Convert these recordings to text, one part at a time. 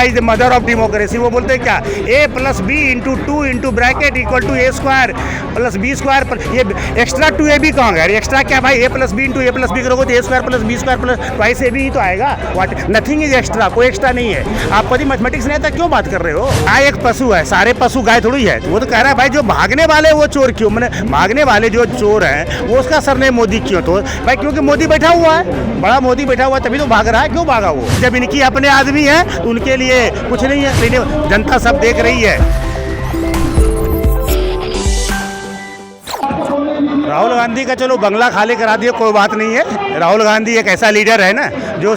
Is the mother of democracy. वो बोलते हैं क्या, a plus B into 2 into bracket equal to a square plus B square. ये extra 2ab कहाँ गया, एक्स्ट्रा क्या भाई, a plus B into a plus B करोगे तो a square plus B square plus twice ab ही तो आएगा। वाट, नथिंग इज एक्स्ट्रा, कोई एक्स्ट्रा नहीं है। आप पति मैथमेटिक्स नहीं आता, क्यों बात कर रहे हो? गाय एक पशु है, सारे पशु गाय थोड़ी है। वो तो कह रहा है भाई जो भागने वाले वो चोर क्यों, मैंने भागने वाले जो चोर हैं वो उसका सरनेम मोदी क्यों? तो भाई क्योंकि मोदी बैठा हुआ है, बड़ा मोदी बैठा हुआ है, तभी तो भाग रहा है। क्यों भागा वो? जब इनकी अपने आदमी है तो उनके लिए कुछ नहीं है, जनता सब देख रही है। राहुल गांधी का चलो बंगला खाली करा दिया, कोई बात नहीं है। राहुल गांधी एक ऐसा लीडर है ना जो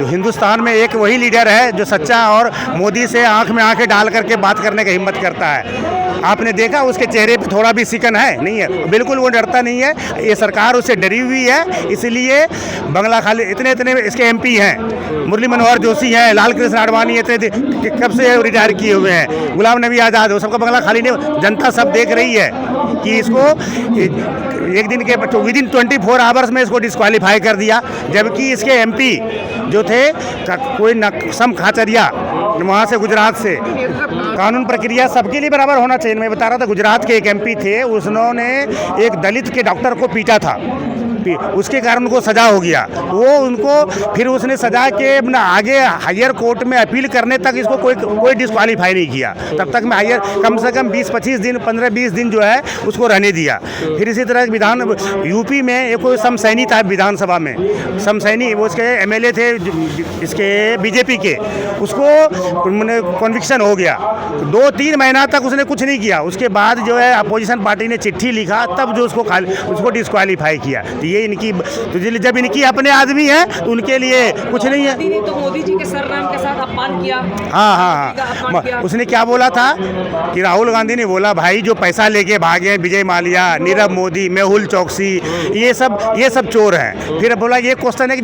हिंदुस्तान में एक वही लीडर है जो सच्चा और मोदी से आंख में आंखें डाल करके बात करने की हिम्मत करता है। आपने देखा उसके चेहरे पे थोड़ा भी सिकन है नहीं है, बिल्कुल वो डरता नहीं है। ये सरकार उससे डरी हुई है, इसलिए बंगला खाली। इतने इसके एमपी हैं, मुरली मनोहर जोशी हैं, लाल कृष्ण आडवाणी, इतने कब से रिटायर किए हुए हैं, गुलाम नबी आज़ाद, वो सबका बंगला खाली नहीं। जनता सब देख रही है कि इसको एक दिन के विदिन 24 आवर्स में इसको डिस्क्वालीफाई कर दिया। जबकि इसके एमपी जो थे कोई नक्सम खाचरिया वहाँ से, गुजरात से, कानून प्रक्रिया सबके लिए बराबर होना चाहिए। मैं बता रहा था, गुजरात के एक एमपी थे, उन्होंने एक दलित के डॉक्टर को पीटा था, उसके कारण उनको सजा हो गया। वो उनको फिर उसने सजा के अपना आगे हायर कोर्ट में अपील करने तक इसको कोई डिस्क्वालीफाई नहीं किया। तब तक मैं हायर कम से कम 20-25 दिन, 15-20 दिन जो है उसको रहने दिया। फिर इसी तरह विधान यूपी में एक कोई शमसैनी था विधानसभा में, शमसैनी वो उसके एमएलए थे इसके बीजेपी के, उसको मैंने कन्विक्शन हो गया। 2-3 महीना तक उसने कुछ नहीं किया। उसके बाद जो है अपोजिशन पार्टी ने चिट्ठी लिखा, तब जो उसको डिस्क्वालीफाई किया। ये इनकी, तो जब इनकी अपने आदमी है तो उनके लिए कुछ नहीं है। तो मोदी जी के सरनाम के साथ अपमान किया। हाँ, उसने क्या बोला था कि राहुल गांधी ने बोला भाई जो पैसा लेके भागे विजय माल्या, नीरव मोदी, मेहुल चौकसी, ये सब चोर हैं। फिर बोला ये क्वेश्चन है कि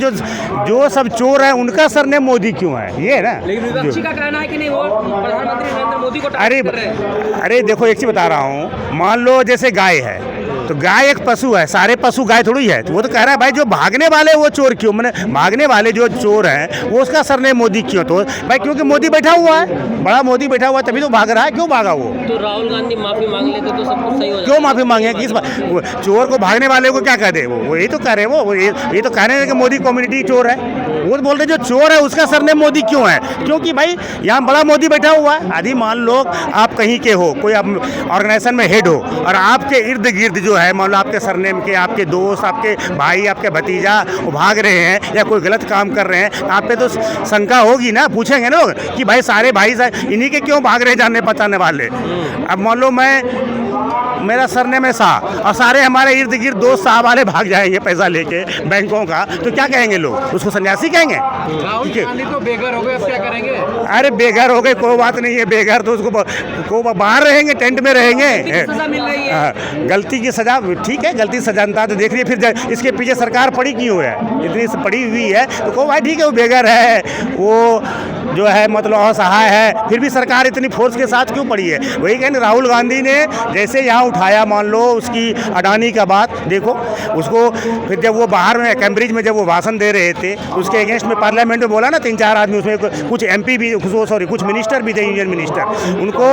जो सब चोर हैं उनका सरनेम मोदी क्यों है, ये है ना। लेकिन विपक्षी का कहना है कि नहीं, वो प्रधानमंत्री नरेंद्र मोदी को टारगेट कर रहे हैं। अरे देखो एक चीज बता रहा हूँ, मान लो जैसे गाय है तो गाय एक पशु है, सारे पशु गाय थोड़ी है। तो वो तो कह रहा है भाई जो भागने वाले वो चोर क्यों, मैंने भागने वाले जो चोर हैं वो उसका सरनेम मोदी क्यों? तो भाई क्योंकि मोदी बैठा हुआ है, बड़ा मोदी बैठा हुआ है, तभी तो भाग रहा है। क्यों भागा वो? तो राहुल गांधी माफी मांग लेते तो सब कुछ सही हो जाता। क्यों माफी मांगे? किस चोर को, भागने वाले को क्या कह दे? वो यही तो कह रहे वो ये तो कह रहे हैं कि मोदी कम्युनिटी चोर है। वो तो बोल रहे जो चोर है उसका सरनेम मोदी क्यों है? क्योंकि भाई यहाँ बड़ा मोदी बैठा हुआ है। आदि मान लो आप कहीं के हो, कोई ऑर्गेनाइजेशन में हेड हो, और आपके इर्द गिर्द जो है मान लो आपके सरनेम के आपके दोस्त, आपके भाई, आपके भतीजा वो भाग रहे हैं या कोई गलत काम कर रहे हैं, आप पे तो शंका होगी ना, पूछेंगे ना लोग कि भाई सारे भाई इन्हीं के क्यों भाग रहे जानने पहचानने वाले। अब मान लो मेरा सरनेम है शाह और सारे हमारे इर्द गिर्द दोस्त शाह वाले भाग जाएंगे पैसा लेके बैंकों का, तो क्या कहेंगे लोग? उसको सन्यासी कहेंगे? राहुल गांधी तो बेघर हो गए, अब क्या करेंगे? अरे बेघर हो गए कोई बात नहीं है, बेघर तो उसको बाहर रहेंगे, टेंट में रहेंगे। सजा मिल रही है, गलती की सजा, ठीक है, गलती सजा तो देख रही है। फिर इसके पीछे सरकार पड़ी क्यों है? इतनी पड़ी हुई है तो को भाई ठीक है, वो बेघर है, वो जो है मतलब असहाय है, फिर भी सरकार इतनी फोर्स के साथ क्यों पड़ी है? वही कहने राहुल गांधी ने जैसे यहाँ उठाया, मान लो उसकी अडानी का बात देखो, उसको फिर जब वो बाहर में कैम्ब्रिज में जब वो भाषण दे रहे थे उसके अगेंस्ट में पार्लियामेंट में बोला ना 3-4 आदमी, उसमें कुछ एमपी भी, कुछ मिनिस्टर भी थे, यूनियन मिनिस्टर, उनको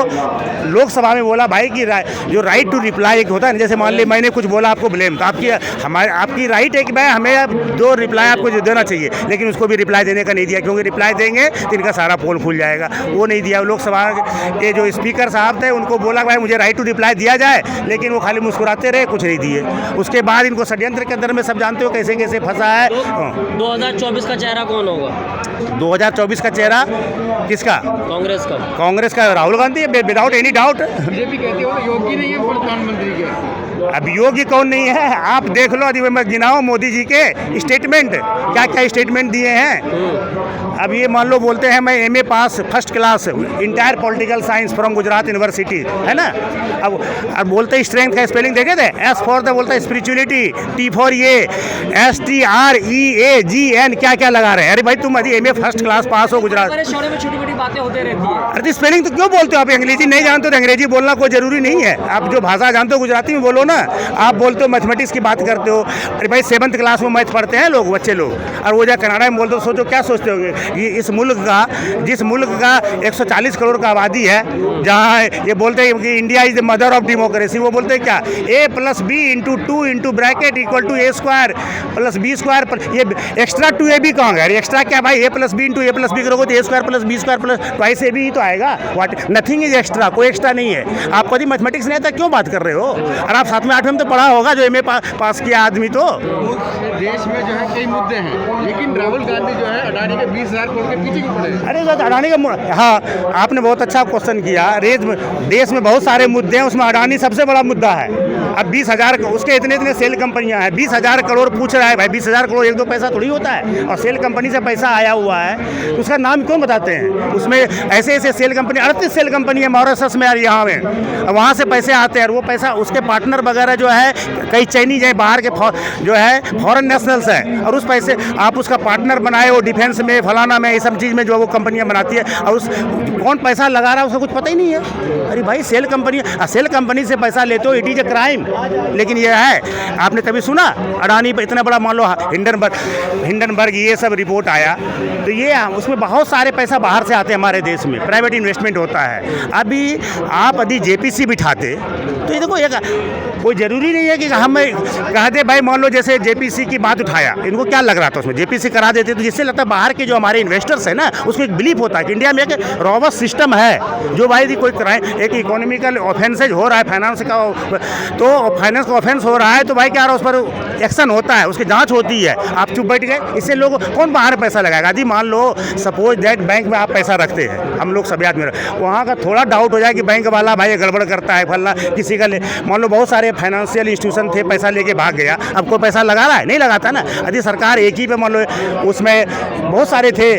लोकसभा में बोला भाई कि जो राइट टू रिप्लाई एक होता है ना, जैसे मान ली मैंने कुछ बोला आपको ब्लेम, तो आपकी राइट है कि भाई हमें जो रिप्लाई आपको देना चाहिए, लेकिन उसको भी रिप्लाई देने का नहीं दिया, क्योंकि रिप्लाई देंगे तो इनका सारा पोल खुल जाएगा। वो नहीं दिया। लोकसभा के जो स्पीकर साहब थे उनको बोला भाई मुझे राइट टू रिप्लाई दिया जाए, लेकिन वो खाली मुस्कुराते रहे, कुछ नहीं दिए। उसके बाद इनको षड्यंत्र के अंदर में सब जानते हो कैसे कैसे फंसा है। 2024 का चेहरा कौन होगा? 2024 का चेहरा किसका? कांग्रेस का Rahul Gandhi, without any doubt. BJP कहती है योगी नहीं है प्रधानमंत्री के। अब योगी कौन नहीं है? आप देख लो, अभी मैं गिनाऊं मोदी जी के स्टेटमेंट, क्या क्या स्टेटमेंट दिए हैं। अब ये मान लो बोलते हैं मैं MA pass first class entire political science from Gujarat university, है ना। अब बोलते हैं स्ट्रेंथ का स्पेलिंग देखे थे, एस फॉर द बोलता है स्पिरिचुअलिटी, टी फॉर ये, STREAGN क्या क्या लगा रहे हैं। अरे भाई तुम अभी एमए फर्स्ट क्लास पास हो गुजरात, छोटी मोटी बातें होते रहती है। अरे स्पेलिंग तो क्यों बोलते हो आप? अंग्रेजी नहीं जानते तो अंग्रेजी बोलना कोई जरूरी नहीं है। आप जो भाषा जानते हो गुजराती में बोलो ना, आप बोलते हो मैथमेटिक्स की बात करते हो, अरे भाई 7th क्लास में मैथ पढ़ते हैं लोग, बच्चे लोग, और वो जब कनाडा में बोलते हो, सोचो क्या सोचते होंगे कि इस मुल्क का, जिस मुल्क का 140 करोड़ का आबादी है, जहाँ ये बोलते हैं कि India is the mother of democracy, वो बोलते हैं क्या, a+b into 2 into bracket equal to a² + b², ये एक्स्ट्रा 2ab कहाँ गया, एक्स्ट्रा क्या भाई, a+b इंटू a+b करोगे तो a² + b² + ट्वाइस ab ही तो आएगा, वाट नथिंग इज एक्स्ट्रा, कोई एक्स्ट्रा नहीं है। आप कभी मैथमेटिक्स नहीं आता, क्यों बात कर रहे हो? और आप 7वीं 8वीं में तो पढ़ा होगा, जो MA पास किया आदमी तो। देश में जो है कई मुद्दे हैं, लेकिन राहुल गांधी जो है अडानी के 20,000 करोड़ के पीछे क्यों पड़े? अरे तो अडानी का, हाँ आपने बहुत अच्छा क्वेश्चन किया। देश में बहुत सारे मुद्दे हैं, उसमें अडानी सबसे बड़ा मुद्दा है। अब 20,000 उसके इतने सेल कंपनियां हैं, 20,000 करोड़ पूछ रहा है भाई, 20,000 करोड़ 1-2 पैसा थोड़ी होता है, और सेल कंपनी से पैसा आया हुआ है तो उसका नाम क्यों बताते हैं? उसमें ऐसे सेल कंपनी, 38 सेल कंपनी है मॉरिशस में और यहाँ में, वहाँ से पैसे आते हैं, और वो पैसा उसके पार्टनर वगैरह जो है कई चाइनीज हैं, बाहर के जो है फॉरेन नेशनल्स हैं, और उस पैसे आप उसका पार्टनर बनाए हो डिफेंस में, फलाना में, ये सब चीज़ में जो वो कंपनियां बनाती है, और उस कौन पैसा लगा रहा है उसका कुछ पता ही नहीं है। अरे भाई सेल कंपनी से पैसा लेते हो, इट इज़ ए क्राइम। लेकिन ये है, आपने कभी सुना अडानी पर इतना बड़ा, मान लो हिंडनबर्ग ये सब रिपोर्ट आया, तो ये उसमें बहुत सारे पैसा बाहर से आते हैं हमारे देश में, प्राइवेट इन्वेस्टमेंट होता है। अभी आप यदि JPC बिठाते तो ये देखो, कोई ज़रूरी नहीं है कि हम कहते भाई, मान लो जैसे JPC की बात उठाया, इनको क्या लग रहा था उसमें, JPC करा देते तो जिससे लगता है बाहर के जो हमारे इन्वेस्टर्स हैं ना, उसको एक बिलीफ होता है कि इंडिया में एक रॉबस्ट सिस्टम है, जो भाई कोई क्राइम, एक इकोनॉमिकल ऑफेंसेज हो रहा है, फाइनेंस का, तो फाइनेंस का ऑफेंस हो रहा है, तो भाई क्या रहा, उस पर एक्शन होता है, उसकी जाँच होती है। आप चुप बैठ गए, इससे लोग कौन बाहर पैसा लगाएगा? यदि मान लो सपोज दैट बैंक में आप पैसा रखते हैं, हम लोग सभी आदमी, वहाँ का थोड़ा डाउट हो जाए कि बैंक वाला भाई गड़बड़ करता है, फलना किसी का मान लो बहुत सारे फाइनेंशियल इंस्टीट्यूशन थे, पैसा लेके भाग गया, अब कोई पैसा लगा रहा है? नहीं लगाता ना। यदि सरकार एक ही पे, मान लो उसमें बहुत सारे थे,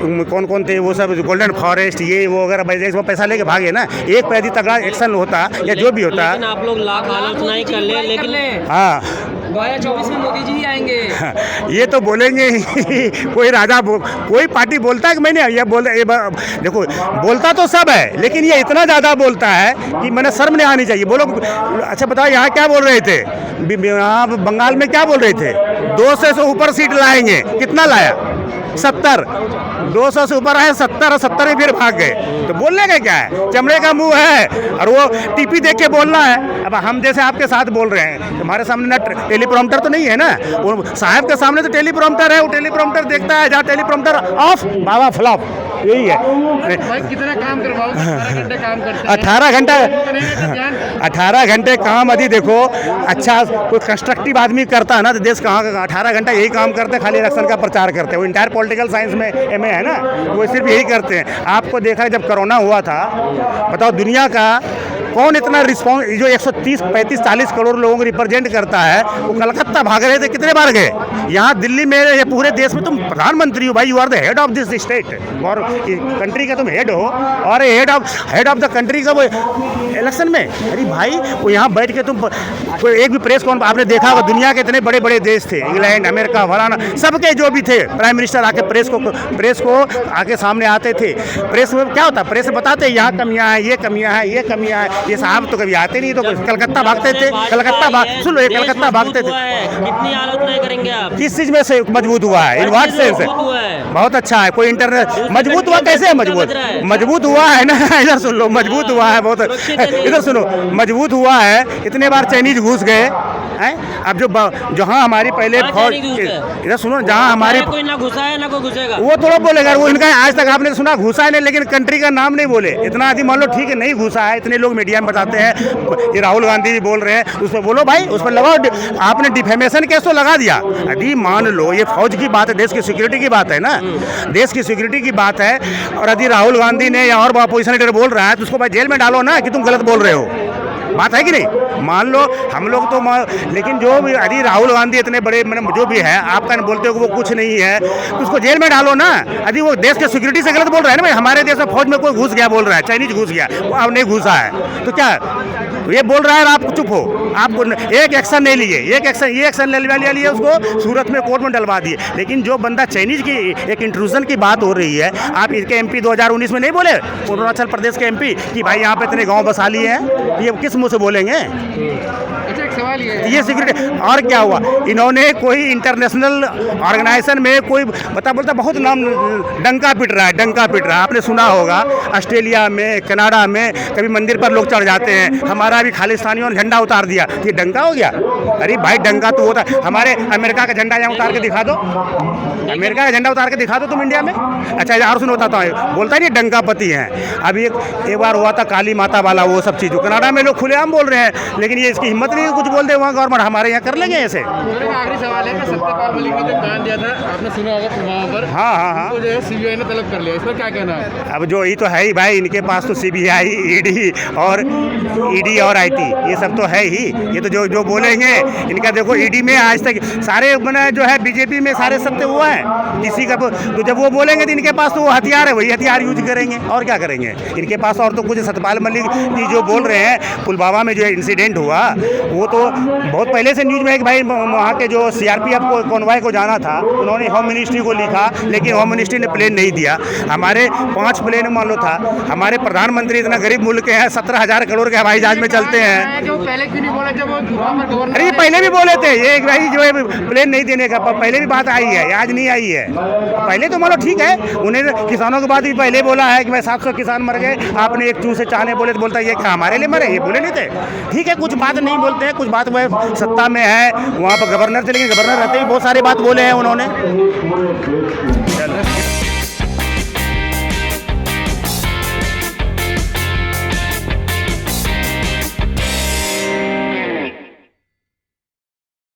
कौन थे वो सब, गोल्डन फॉरेस्ट ये वो वगैरह, भाई इसमें पैसा लेके भागे ना, एक पे यदि तगड़ा एक्शन होता या जो भी होता। लेकिन आप लोग लाख आलोचना ही कर ले, हाँ 2024 में मोदी जी ही आएंगे। ये तो बोलेंगे ही। कोई राजा कोई पार्टी बोलता है कि मैंने ये देखो, बोलता तो सब है, लेकिन ये इतना ज़्यादा बोलता है कि मैंने शर्म नहीं आनी चाहिए। बोलो, अच्छा बताओ यहाँ क्या बोल रहे थे, यहाँ बंगाल में क्या बोल रहे थे, 200 से ऊपर सीट लाएंगे, कितना लाया? 70, 200 से ऊपर आए 70, और 70 में फिर भाग गए। तो बोलने का क्या है, चमड़े का मुंह है, और वो टीपी देख के बोलना है। अब हम जैसे आपके साथ बोल रहे हैं, तुम्हारे सामने ना टेलीप्रॉम्प्टर तो नहीं है ना, वो साहब के सामने तो टेलीप्रॉम्प्टर है, वो टेलीप्रॉम्प्टर देखता है, जहाँ टेलीप्रॉम्प्टर ऑफ बाबा फ्लॉप, यही है। भाई कितना काम करवाओ, 18 घंटे काम करते हैं, 18 घंटे काम। यदि देखो अच्छा कोई कंस्ट्रक्टिव आदमी करता है ना, तो देश कहाँ का 18 घंटा यही काम करते हैं, खाली इलेक्शन का प्रचार करते हैं। वो इंटायर पॉलिटिकल साइंस में MA है ना, वो सिर्फ यही करते हैं। आपको देखा है जब कोरोना हुआ था, बताओ दुनिया का कौन इतना रिस्पॉन्स, जो 130, 35, 40 करोड़ लोगों को रिप्रेजेंट करता है, वो कलकत्ता भाग रहे थे, कितने बार गए? यहाँ दिल्ली में, ये पूरे देश में तुम प्रधानमंत्री हो भाई, you are the head of this state, और कंट्री का तुम हेड हो, और हेड ऑफ द कंट्री का वो इलेक्शन में, अरे भाई वो यहाँ बैठ के तुम कोई एक भी प्रेस कॉन्फ्रेंस, आपने देखा होगा दुनिया के इतने बड़े बड़े देश थे, इंग्लैंड, अमेरिका, फलाना, सबके जो भी थे प्राइम मिनिस्टर आके प्रेस को आके सामने आते थे। प्रेस में क्या होता, प्रेस बताते यहाँ कमियाँ हैं, ये कमियाँ हैं, ये कमियाँ हैं। ये साहब तो कभी आते नहीं, तो कलकत्ता भागते थे, सुन लो, ये कलकत्ता भागते थे। कितनी आलोचना करेंगे आप? किस चीज में से मजबूत हुआ है? In what sense? बहुत अच्छा है, कोई इंटरनेट मजबूत हुआ, कैसे मजबूत हुआ है ना, इधर सुन लो, मजबूत हुआ है बहुत, इधर सुनो, मजबूत हुआ है, इतने बार चाइनीज घुस गए हैं। अब जहाँ हमारी पहले फौज, इधर सुनो, जहाँ हमारी कोई ना घुसा है ना कोई घुसेगा, वो थोड़ा बोलेगा, वो इनका आज तक आपने सुना घुसा है नहीं, लेकिन कंट्री का नाम नहीं बोले। इतना आदमी मान लो ठीक है नहीं घुसा है, इतने लोग मीडिया में बताते हैं, ये राहुल गांधी जी बोल रहे हैं, उस पर बोलो भाई, उस पर लगाओ, आपने डिफेमेशन केस तो लगा दिया। यदि मान लो ये फौज की बात है, देश की सिक्योरिटी की बात है ना, देश की सिक्योरिटी की बात है, और यदि राहुल गांधी ने या और अपोजिशन लीडर बोल रहा है, तो उसको भाई जेल में डालो ना कि तुम गलत बोल रहे हो। बात है कि नहीं? मान लो हम लोग तो लेकिन जो भी यदि राहुल गांधी इतने बड़े जो भी है, आपका बोलते हो कि वो कुछ नहीं है, तो उसको जेल में डालो ना। यदि वो देश के सिक्योरिटी से गलत बोल रहा है ना, भाई हमारे देश में फौज में कोई घुस गया बोल रहा है, चाइनीज घुस गया, वो अब नहीं घुसा है, तो क्या तो ये बोल रहा है, आप चुप हो, आप एक एक्शन नहीं लिए, ये एक्शन ले लिया, उसको सूरत में कोर्ट में डलवा दिए। लेकिन जो बंदा चाइनीज की एक इंट्रूजन की बात हो रही है, आप इसके MP 2019 में नहीं बोले, अरुणाचल प्रदेश के MP कि भाई यहाँ पे इतने गाँव बसा लिए हैं, ये किस मुँह से बोलेंगे? अच्छा एक सवाल ये है ये सिक्योरिटी और क्या हुआ, इन्होंने कोई इंटरनेशनल ऑर्गेनाइजेशन में कोई बोलता बहुत नाम डंका पिट रहा है। आपने सुना होगा ऑस्ट्रेलिया में, कनाडा में कभी मंदिर पर लोग चढ़ जाते हैं, हमारा भी खालिस्तानियों ने झंडा उतार दिया, ये डंका हो गया? अरे भाई डंका तो होता, हमारे अमेरिका का झंडा यहाँ उतार के दिखा दो, अमेरिका का झंडा उतार के दिखा दो तुम इंडिया में। अच्छा यार सुनो बताता हूँ, बोलता है ये डंका पति हैं। अभी एक बार हुआ था काली माता वाला वो सब चीज़, कनाडा में लोग खुलेआम बोल रहे हैं, लेकिन ये इसकी हिम्मत नहीं है कुछ बोल दे वहाँ गवर्नमेंट, हमारे यहाँ कर लेंगे ऐसे। आखिरी सवाल है कि सत्यपाल मलिक ने जो बयान दिया था, आपने सुना होगा फिल्मों पर, हाँ, तो जो है सीबीआई ने तलब कर लिया, इस पर क्या कहना है? अब जो ही तो है ही भाई, इनके पास तो सीबीआई, ईडी और आईटी ये सब तो है ही। ये तो जो बोलेंगे इनका देखो, ईडी में आज तक सारे मैंने जो है बीजेपी में सारे सत्य हुआ है, किसी का तो जब वो बोलेंगे तो इनके पास तो वो हथियार है, वही हथियार यूज करेंगे और क्या करेंगे इनके पास। और तो कुछ सत्यपाल मलिक जी जो बोल रहे हैं पुलवामा में जो इंसिडेंट हुआ, वो तो बहुत पहले से न्यूज में है कि भाई वहाँ के जो सीआरपीएफ को कॉन्वॉय को जाना था, उन्होंने होम मिनिस्ट्री को लिखा, लेकिन होम मिनिस्ट्री ने प्लेन नहीं दिया। हमारे 5 प्लेन मान लो था, हमारे प्रधानमंत्री इतना गरीब मुल्क के हैं, 17,000 करोड़ के हवाई जहाज में चलते हैं। पहले क्यों नहीं बोला जब वो अरे पहले भी बोले थे ये भाई जो है प्लेन नहीं देने का, पहले भी बात आई है, आज नहीं आई है। पहले तो मान लो ठीक है, उन्हें किसानों के बाद भी पहले बोला है कि भाई 700 किसान मर गए, आपने एक चूहे से चाने बोले तो बोलता है ये क्या हमारे लिए मरे, ये बोले नहीं थे। ठीक है कुछ बात नहीं बोलते हैं, कुछ बात वह सत्ता में है, वहाँ पर गवर्नर थे, लेकिन गवर्नर रहते ही बहुत सारी बात बोले हैं उन्होंने।